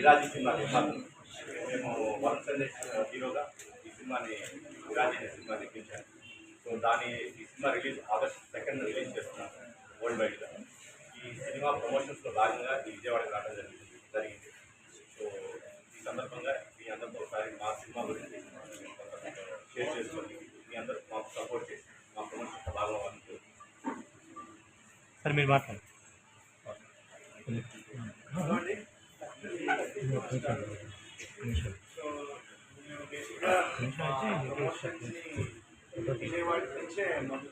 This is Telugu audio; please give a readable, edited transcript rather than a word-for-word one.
విరాజీ సినిమా నిర్మాతలు. మేము వరుణ్ సందేశ్ హీరోగా ఈ సినిమాని విరాజీ అనే సినిమా నిర్మించాను. సో ఈ సినిమా రిలీజ్ August 2 రిలీజ్ చేస్తున్నాం వరల్డ్ వైడ్గా. ఈ సినిమా ప్రమోషన్స్లో భాగంగా ఈ విజయవాడకి రావడం జరిగింది. సో ఈ సందర్భంగా మీ అందరితో ఒకసారి మా సినిమా గురించి షేర్ చేసుకొని మీ అందరూ మాకు సపోర్ట్ చేసి మా ప్రమోషన్స్లో భాగం అవ్వాలని సార్ మీరు మాట్లాడండి. విజయవాడ నుంచే మొదలు